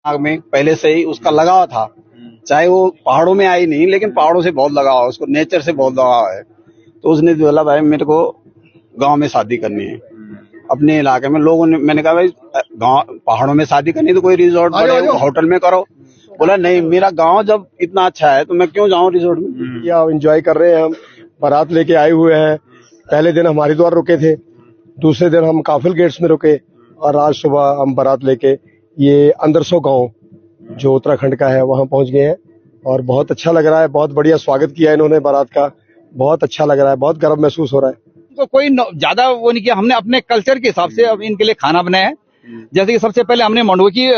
दिमाग में पहले से ही उसका लगाव था, चाहे वो पहाड़ों में आई नहीं, लेकिन पहाड़ों से बहुत लगाव है उसको, नेचर से बहुत लगाव है। तो उसने बोला भाई मेरे को गांव में शादी करनी है, अपने इलाके में। लोगों ने, मैंने कहा भाई गांव पहाड़ों में शादी करनी तो कोई रिजॉर्ट बने, होटल में करो। बोला नहीं, मेरा गांव जब इतना अच्छा है तो मैं क्यों जाऊं रिजॉर्ट में। या एंजॉय कर रहे हैं, हम बारात लेके आए हुए हैं। पहले दिन हम हरिद्वार रुके थे, दूसरे दिन हम काफिल गेट्स में रुके, और आज सुबह हम बारात लेके ये अंदरसो गांव जो उत्तराखंड का है वहां पहुंच गए हैं। और बहुत अच्छा लग रहा है, बहुत बढ़िया स्वागत किया इन्होंने बारात का, बहुत अच्छा लग रहा है, बहुत गर्व महसूस हो रहा है। तो कोई ज्यादा वो नहीं किया, हमने अपने कल्चर के हिसाब से अब इनके लिए खाना बनाया है। जैसे कि सबसे पहले हमने मंडुए की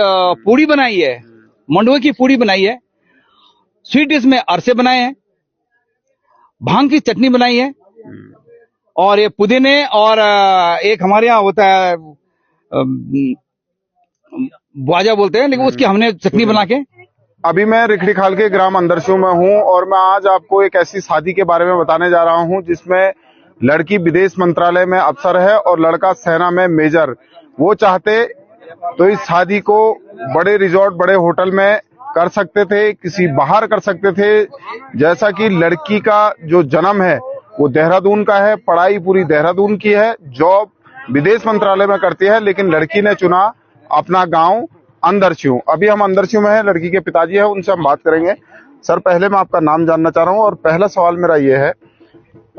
पूड़ी बनाई है, मंडुए की पूड़ी बनाई है। स्वीट डिश में अरसे बनाए हैं, भांग की चटनी बनाई है, और ये पुदीने, और एक हमारे यहाँ होता है बाजा बोलते हैं, लेकिन उसकी हमने चटनी बना के। अभी मैं रिखड़ी खाल के ग्राम अंदरसू में हूँ, और मैं आज आपको एक ऐसी शादी के बारे में बताने जा रहा हूँ जिसमें लड़की विदेश मंत्रालय में अफसर है और लड़का सेना में मेजर। वो चाहते तो इस शादी को बड़े रिजॉर्ट, बड़े होटल में कर सकते थे, किसी बाहर कर सकते थे। जैसा कि लड़की का जो जन्म है वो देहरादून का है, पढ़ाई पूरी देहरादून की है, जॉब विदेश मंत्रालय में करती है, लेकिन लड़की ने चुना अपना गांव अंदरसू। अभी हम अंदरसू में हैं, लड़की के पिताजी हैं, उनसे हम बात करेंगे। सर, पहले मैं आपका नाम जानना चाह रहा हूँ, और पहला सवाल मेरा ये है,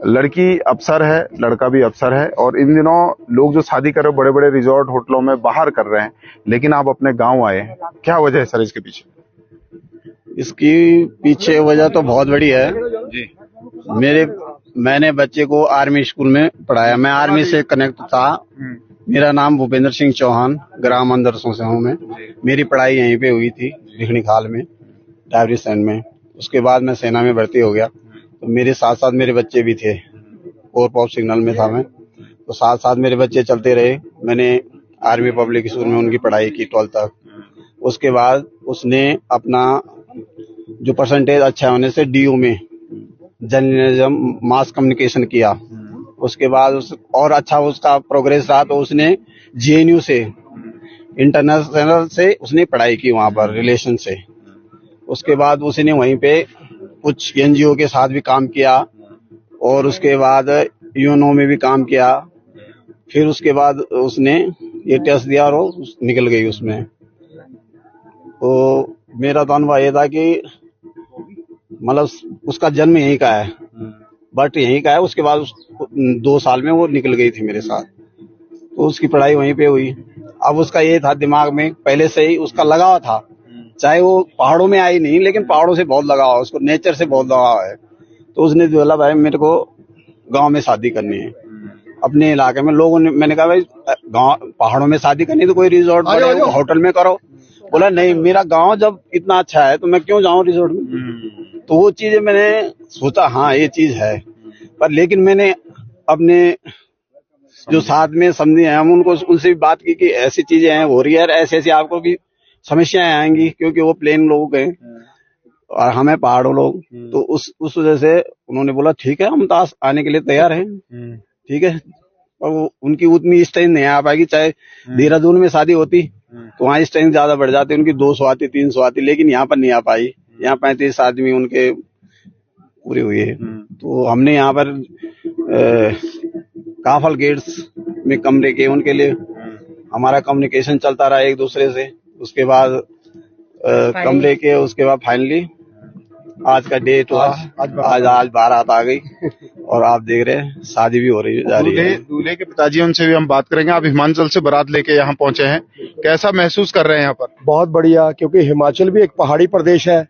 लड़की अफसर है, लड़का भी अफसर है, और इन दिनों लोग जो शादी कर रहे हैं बड़े बड़े रिजॉर्ट होटलों में बाहर कर रहे हैं, लेकिन आप अपने गांव आए हैं, क्या वजह है सर इसके पीछे? इसकी पीछे वजह तो बहुत बड़ी है जी। मैंने बच्चे को आर्मी स्कूल में पढ़ाया, मैं आर्मी से कनेक्ट था। मेरा नाम भूपेंद्र सिंह चौहान, ग्राम अंदरसों से हूँ मैं। मेरी पढ़ाई यहीं पे हुई थी, रिखड़ी खाल में, डायरी स्टैंड में। उसके बाद मैं सेना में भर्ती हो गया, तो मेरे साथ साथ मेरे बच्चे भी थे, कोर पॉप सिग्नल में था मैं, तो साथ साथ मेरे बच्चे चलते रहे। मैंने आर्मी पब्लिक स्कूल में उनकी पढ़ाई की 12 तक। उसके बाद उसने अपना जो परसेंटेज अच्छा होने से DO में जर्नलिज्म मास कम्युनिकेशन किया। उसके बाद और अच्छा उसका प्रोग्रेस रहा, तो उसने GNU से, इंटरनेशनल से उसने पढ़ाई की वहां पर, रिलेशन से। उसके बाद उसने वहीं पे कुछ NGO के साथ भी काम किया, और उसके बाद UNO में भी काम किया। फिर उसके बाद उसने ये टेस्ट दिया और वो निकल गई उसमें। तो मेरा तो अनुभव ये था कि मतलब उसका जन्म यहीं का है, बट यहीं का है। उसके बाद 2 साल में वो निकल गई थी मेरे साथ, तो उसकी पढ़ाई वहीं पे हुई। अब उसका ये था दिमाग में पहले से ही उसका लगाव था, चाहे वो पहाड़ों में आई नहीं, लेकिन पहाड़ों से बहुत लगाव है उसको, नेचर से बहुत लगाव है। तो उसने बोला भाई मेरे को गांव में शादी करनी है, अपने इलाके में। लोगों ने, मैंने कहा भाई गांव पहाड़ों में शादी करनी तो कोई रिजॉर्ट बने, होटल में करो। बोला नहीं, मेरा गांव जब इतना अच्छा है तो मैं क्यों जाऊं रिजॉर्ट में। तो वो चीजें मैंने सोचा, हाँ ये चीज है, पर लेकिन मैंने अपने जो साथ में समझे हैं, हम उनसे भी बात की कि ऐसी चीजें हैं, हो रही है, ऐसी ऐसी आपको की समस्याएं आएंगी, क्योंकि वो प्लेन लोग हैं और हमें पहाड़ों लोग। तो उस वजह से उन्होंने बोला ठीक है, हम तो आने के लिए तैयार हैं, ठीक है। और वो उनकी उतनी स्ट्रेंथ नहीं आ पाएगी, चाहे देहरादून में शादी होती तो वहाँ स्ट्रेंथ ज्यादा बढ़ जाती, उनकी 200 आती, 300 आती, लेकिन यहाँ पर नहीं आ पाई। यहाँ 35 आदमी उनके पूरे हुए। तो हमने यहाँ पर काफल गेट्स में कमरे के उनके लिए हमारा कम्युनिकेशन चलता रहा एक दूसरे से। उसके बाद कमरे के, उसके बाद फाइनली आज का डेट हुआ, आज बारात आ गई, और आप देख रहे हैं शादी भी हो रही जा रही है। दूल्हे के पिताजी, उनसे भी हम बात करेंगे। आप हिमाचल से बारात लेके यहाँ पहुंचे हैं, कैसा महसूस कर रहे हैं यहाँ पर? बहुत बढ़िया, क्योंकि हिमाचल भी एक पहाड़ी प्रदेश है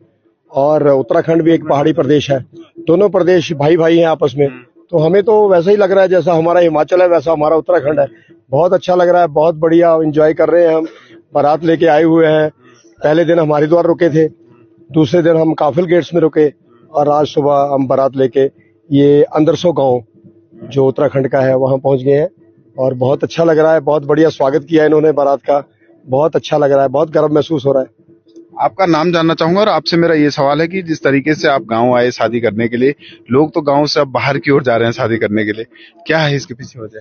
और उत्तराखंड भी एक पहाड़ी प्रदेश है। दोनों प्रदेश भाई भाई हैं आपस में। तो हमें तो वैसा ही लग रहा है जैसा हमारा हिमाचल है वैसा हमारा उत्तराखंड है। बहुत अच्छा लग रहा है, बहुत बढ़िया एंजॉय कर रहे हैं, हम बारात लेके आए हुए हैं। पहले दिन हम हरिद्वार रुके थे, दूसरे दिन हम काफिल गेट्स में रुके, और आज सुबह हम बारात लेके ये अंदरसो गांव जो उत्तराखंड का है वहां पहुंच गए हैं। और बहुत अच्छा लग रहा है, बहुत बढ़िया स्वागत किया इन्होंने बारात का, बहुत अच्छा लग रहा है, बहुत गर्व महसूस हो रहा है। आपका नाम जानना चाहूंगा और आपसे मेरा ये सवाल है कि जिस तरीके से आप गांव आए शादी करने के लिए, लोग तो गांव से अब बाहर की ओर जा रहे हैं शादी करने के लिए, क्या है इसके पीछे वजह?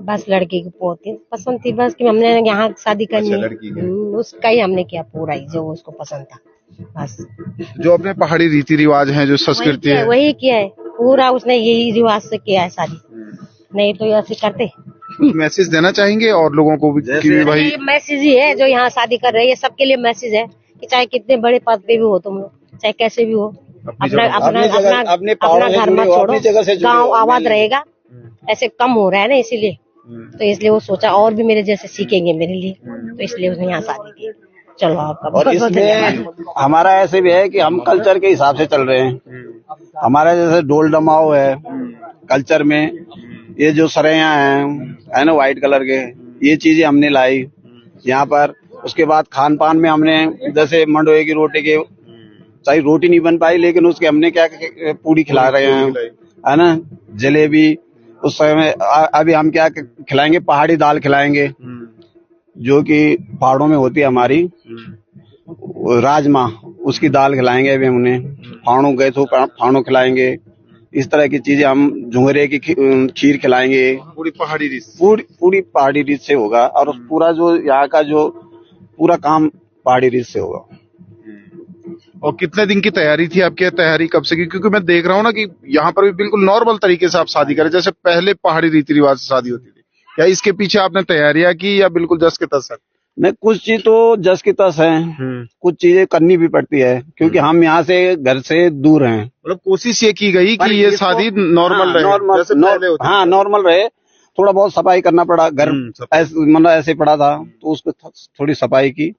बस लड़की की पोती पसंद थी, बस कि हमने यहाँ शादी करनी अच्छा, लड़की की। उसका ही हमने किया पूरा ही जो उसको पसंद था, बस जो अपने पहाड़ी रीति रिवाज हैं, जो संस्कृति है, वही किया है पूरा, उसने यही रिवाज से किया है शादी, नहीं तो ऐसे करते। कुछ मैसेज देना चाहेंगे और लोगों को भी कि भी भाई ये मैसेज ही है जो यहाँ शादी कर रहे हैं, ये सबके लिए मैसेज है कि चाहे कितने बड़े पद पे भी हो तुम लोग, चाहे कैसे भी हो, अपना अपना अपना घर मत छोड़ो, गाँव आबाद रहेगा। ऐसे कम हो रहा है ना, इसीलिए तो इसलिए वो सोचा और भी मेरे जैसे सीखेंगे मेरे लिए, तो इसलिए उसने यहाँ शादी की। चलो आपका और इसमें हमारा ऐसे भी है कि हम कल्चर के हिसाब से चल रहे हैं। हमारा जैसे ढोल डमाओ है कल्चर में, ये जो सरैया है ना व्हाइट कलर के, ये चीजें हमने लाई यहाँ पर। उसके बाद खान पान में हमने जैसे मंडोए की रोटी के, चाहे रोटी नहीं बन पाई लेकिन उसके हमने क्या पूरी खिला रहे हैं, है ना, जलेबी। उस समय अभी हम क्या खिलाएंगे, पहाड़ी दाल खिलाएंगे जो कि पहाड़ों में होती है हमारी, राजमा, उसकी दाल खिलाएंगे अभी हमने। फाणू गए तो फाणू खिलाएंगे। इस तरह की चीजें हम, झुंगरे की खीर खिलाएंगे। पूरी पहाड़ी डिश, पूरी पहाड़ी डिश से होगा, और पूरा जो यहाँ का जो पूरा काम पहाड़ी डिश से होगा। और कितने दिन की तैयारी थी आपकी? तैयारी कब से की? क्योंकि मैं देख रहा हूँ ना कि यहाँ पर भी बिल्कुल नॉर्मल तरीके से आप शादी करें, जैसे पहले पहाड़ी रीति रिवाज से शादी होती थी। क्या इसके पीछे आपने तैयारियां की या बिल्कुल जस के तस? नहीं, कुछ चीज तो जस की तस है, कुछ चीजें करनी भी पड़ती है क्योंकि हम यहाँ से घर से दूर हैं। मतलब कोशिश ये की गई कि ये शादी नॉर्मल रहे, जैसे पहले होती थी। हाँ, नॉर्मल रहे। थोड़ा बहुत सफाई करना पड़ा, घर मतलब ऐसे पड़ा था तो उसको थोड़ी सफाई की।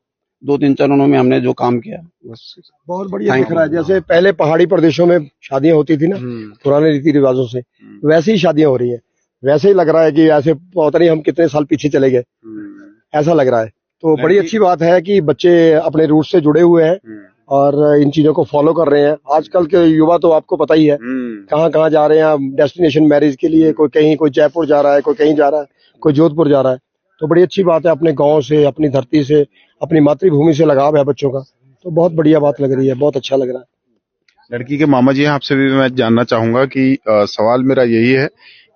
2-3 चरणों में हमने जो काम किया, बस बहुत बढ़िया दिख रहा है। जैसे पहले पहाड़ी प्रदेशों में शादियां होती थी ना पुराने रीति रिवाजों से, वैसे ही शादियां हो रही है। वैसे ही लग रहा है कि ऐसे पता नहीं हम कितने साल पीछे चले गए, ऐसा लग रहा है। तो बड़ी अच्छी बात है कि बच्चे अपने रूट से जुड़े हुए हैं और इन चीजों को फॉलो कर रहे हैं। आजकल के युवा तो आपको पता ही है कहाँ कहाँ जा रहे हैं डेस्टिनेशन मैरिज के लिए, कोई कहीं, कोई जयपुर जा रहा है, कोई कहीं जा रहा है, कोई जोधपुर जा रहा है। तो बड़ी अच्छी बात है, अपने गांव से, अपनी धरती से, अपनी मातृभूमि से लगाव है बच्चों का, तो बहुत बढ़िया बात लग रही है, बहुत अच्छा लग रहा है। लड़की के मामा जी हैं, आपसे भी मैं जानना चाहूंगा कि सवाल मेरा यही है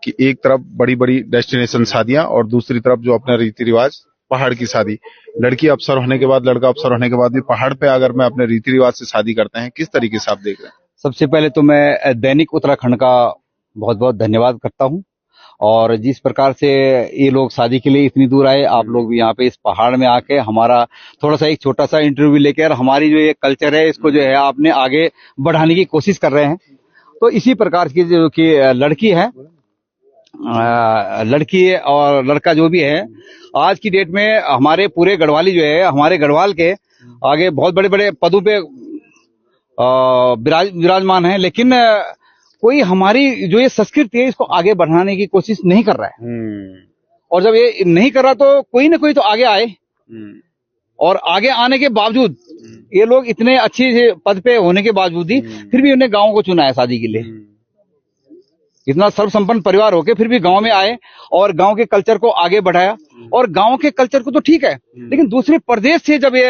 कि एक तरफ बड़ी बड़ी डेस्टिनेशन शादियां और दूसरी तरफ जो अपना रीति रिवाज पहाड़ की शादी। लड़की अफसर होने के बाद, लड़का अफसर होने के बाद भी पहाड़ पे अगर मैं अपने रीति रिवाज से शादी करते हैं, किस तरीके से आप देख रहे हैं? सबसे पहले तो मैं दैनिक उत्तराखंड का बहुत बहुत धन्यवाद करता हूं, और जिस प्रकार से ये लोग शादी के लिए इतनी दूर आए, आप लोग भी यहाँ पे इस पहाड़ में आके हमारा थोड़ा सा एक छोटा सा इंटरव्यू लेकर हमारी जो ये कल्चर है इसको जो है आपने आगे बढ़ाने की कोशिश कर रहे हैं। तो इसी प्रकार की जो कि लड़की और लड़का जो भी है, आज की डेट में हमारे पूरे गढ़वाली जो है, हमारे गढ़वाल के आगे बहुत बड़े बड़े पदों पे विराजमान है, लेकिन कोई हमारी जो ये संस्कृति है इसको आगे बढ़ाने की कोशिश नहीं कर रहा है। और जब ये नहीं कर रहा तो कोई ना कोई तो आगे आए, और आगे आने के बावजूद ये लोग इतने अच्छे पद पे होने के बावजूद ही फिर भी उन्हें गाँव को चुना है शादी के लिए। इतना सर्वसंपन्न परिवार होके फिर भी गांव में आए और गांव के कल्चर को आगे बढ़ाया। और गांव के कल्चर को तो ठीक है, लेकिन दूसरे प्रदेश से जब ये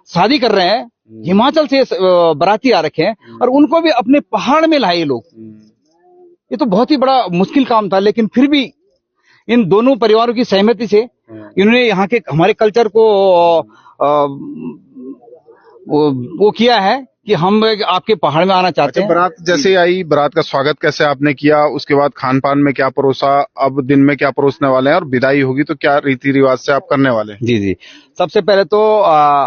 शादी कर रहे हैं, हिमाचल से बाराती आ रखे हैं और उनको भी अपने पहाड़ में लाए लोग, ये तो बहुत ही बड़ा मुश्किल काम था। लेकिन फिर भी इन दोनों परिवारों की सहमति से इन्होंने यहाँ के हमारे कल्चर को वो किया है कि हम आपके पहाड़ में आना चाहते हैं। बारात जैसे आई, बारात का स्वागत कैसे आपने किया? उसके बाद खान पान में क्या परोसा, अब दिन में क्या परोसने वाले हैं, और विदाई होगी तो क्या रीति रिवाज से आप करने वाले हैं? जी जी, सबसे पहले तो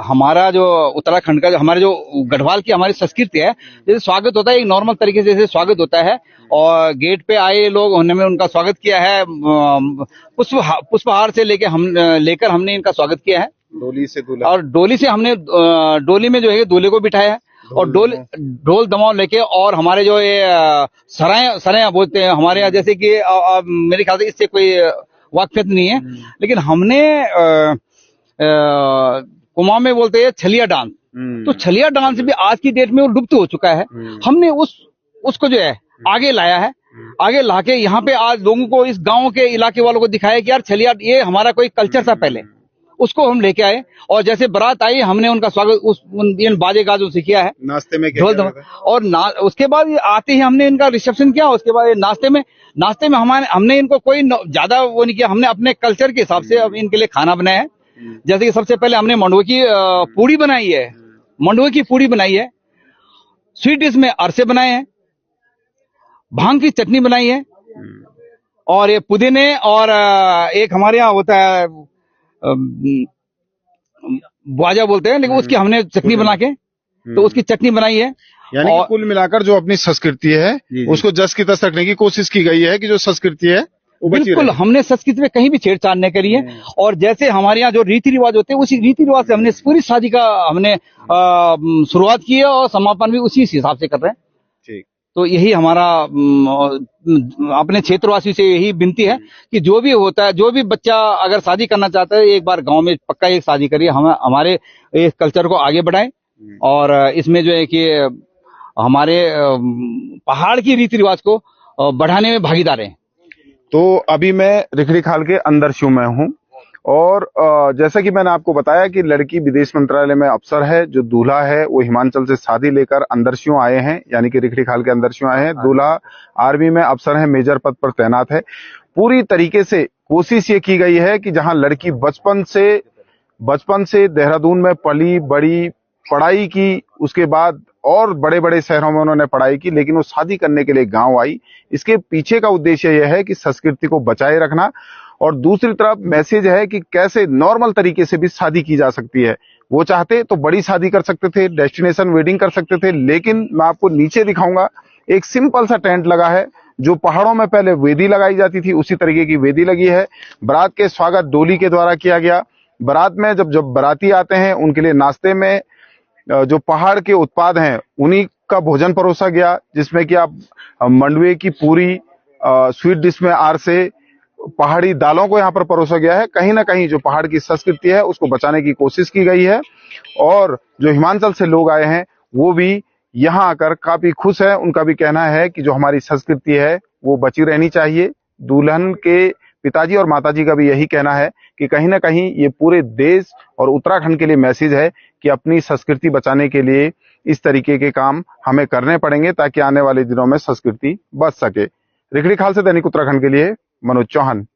हमारा जो उत्तराखंड का, हमारे जो गढ़वाल की हमारी संस्कृति है, जैसे स्वागत होता है एक नॉर्मल तरीके से जैसे स्वागत होता है, और गेट पे आए लोग उन्होंने उनका स्वागत किया है। पुष्पहार से लेकर हमने इनका स्वागत किया है, डोली से दूल्हा, और डोली से हमने डोली में जो है दूल्हे को बिठाया है, और ढोल दमाव लेके, और हमारे जो ये सराय बोलते हैं हमारे यहाँ, जैसे कि मेरे ख्याल से इससे कोई वाकफियत नहीं है, लेकिन हमने कुमाऊं में बोलते हैं छलिया डांस। तो छलिया डांस भी आज की डेट में वो लुप्त हो चुका है। हमने उसको जो है आगे लाया है, आगे लाके यहाँ पे आज लोगों को, इस गांव के इलाके वालों को दिखाया कि यार छलिया ये हमारा कोई कल्चर था पहले, उसको हम लेके आए और जैसे बारात आई हमने उनका स्वागत इन बाजे गाजों से किया है। नाश्ते में ढोल और उसके बाद आते ही हमने इनका रिसेप्शन किया। उसके बाद नाश्ते में हमने इनको कोई ज्यादा वो नहीं किया। हमने अपने कल्चर के हिसाब से अब इनके लिए खाना बनाया है। जैसे कि सबसे पहले हमने मंडुए की पूड़ी बनाई है। मंडुए की पूड़ी बनाई है। स्वीट डिश में अरसे बनाए हैं। भांग की चटनी बनाई है और ये पुदीने और एक हमारे यहाँ होता है बाजा बोलते हैं, लेकिन उसकी हमने चटनी बना के तो उसकी चटनी बनाई है। यानी कि कुल मिलाकर जो अपनी संस्कृति है उसको जस की तस रखने की कोशिश की गई है कि जो संस्कृति है वो बची बिल्कुल रहे। हमने संस्कृति में कहीं भी छेड़छाड़ नहीं करी है। और जैसे हमारे यहाँ जो रीति रिवाज होते हैं उसी रीति रिवाज से हमने पूरी शादी का हमने शुरुआत की है और समापन भी उसी हिसाब से कर रहे हैं। ठीक। तो यही हमारा अपने क्षेत्रवासियों से यही विनती है कि जो भी होता है, जो भी बच्चा अगर शादी करना चाहता है एक बार गांव में पक्का एक शादी करिए। हम हमारे इस कल्चर को आगे बढ़ाएं और इसमें जो है कि हमारे पहाड़ की रीति रिवाज को बढ़ाने में भागीदार हैं। तो अभी मैं रिखड़ी खाल के अंदरशु में हूँ और जैसा कि मैंने आपको बताया कि लड़की विदेश मंत्रालय में अफसर है। जो दूल्हा है वो हिमाचल से शादी लेकर अंदरशु आए हैं, यानी कि रिखड़ी खाल के अंदरशु आए हैं। दूल्हा आर्मी में अफसर है, मेजर पद पर तैनात है। पूरी तरीके से कोशिश ये की गई है कि जहां लड़की बचपन से देहरादून में पली बड़ी, पढ़ाई की, उसके बाद और बड़े बड़े शहरों में उन्होंने पढ़ाई की, लेकिन वो शादी करने के लिए गांव आई। इसके पीछे का उद्देश्य यह है कि संस्कृति को बचाए रखना और दूसरी तरफ मैसेज है कि कैसे नॉर्मल तरीके से भी शादी की जा सकती है। वो चाहते तो बड़ी शादी कर सकते थे, डेस्टिनेशन वेडिंग कर सकते थे, लेकिन मैं आपको नीचे दिखाऊंगा एक सिंपल सा टेंट लगा है। जो पहाड़ों में पहले वेदी लगाई जाती थी उसी तरीके की वेदी लगी है। बारात के स्वागत डोली के द्वारा किया गया। बारात में जब बाराती आते हैं उनके लिए नाश्ते में जो पहाड़ के उत्पाद हैं उन्हीं का भोजन परोसा गया, जिसमें कि आप मंडुए की पूरी, स्वीट डिश में आरसे, पहाड़ी दालों को यहाँ पर परोसा गया है। कहीं ना कहीं जो पहाड़ की संस्कृति है उसको बचाने की कोशिश की गई है और जो हिमाचल से लोग आए हैं वो भी यहाँ आकर काफी खुश है। उनका भी कहना है कि जो हमारी संस्कृति है वो बची रहनी चाहिए। दुल्हन के पिताजी और माताजी का भी यही कहना है कि कहीं ना कहीं ये पूरे देश और उत्तराखंड के लिए मैसेज है कि अपनी संस्कृति बचाने के लिए इस तरीके के काम हमें करने पड़ेंगे ताकि आने वाले दिनों में संस्कृति बच सके। रिखड़ी खाल से दैनिक उत्तराखंड के लिए मनोज चौहान।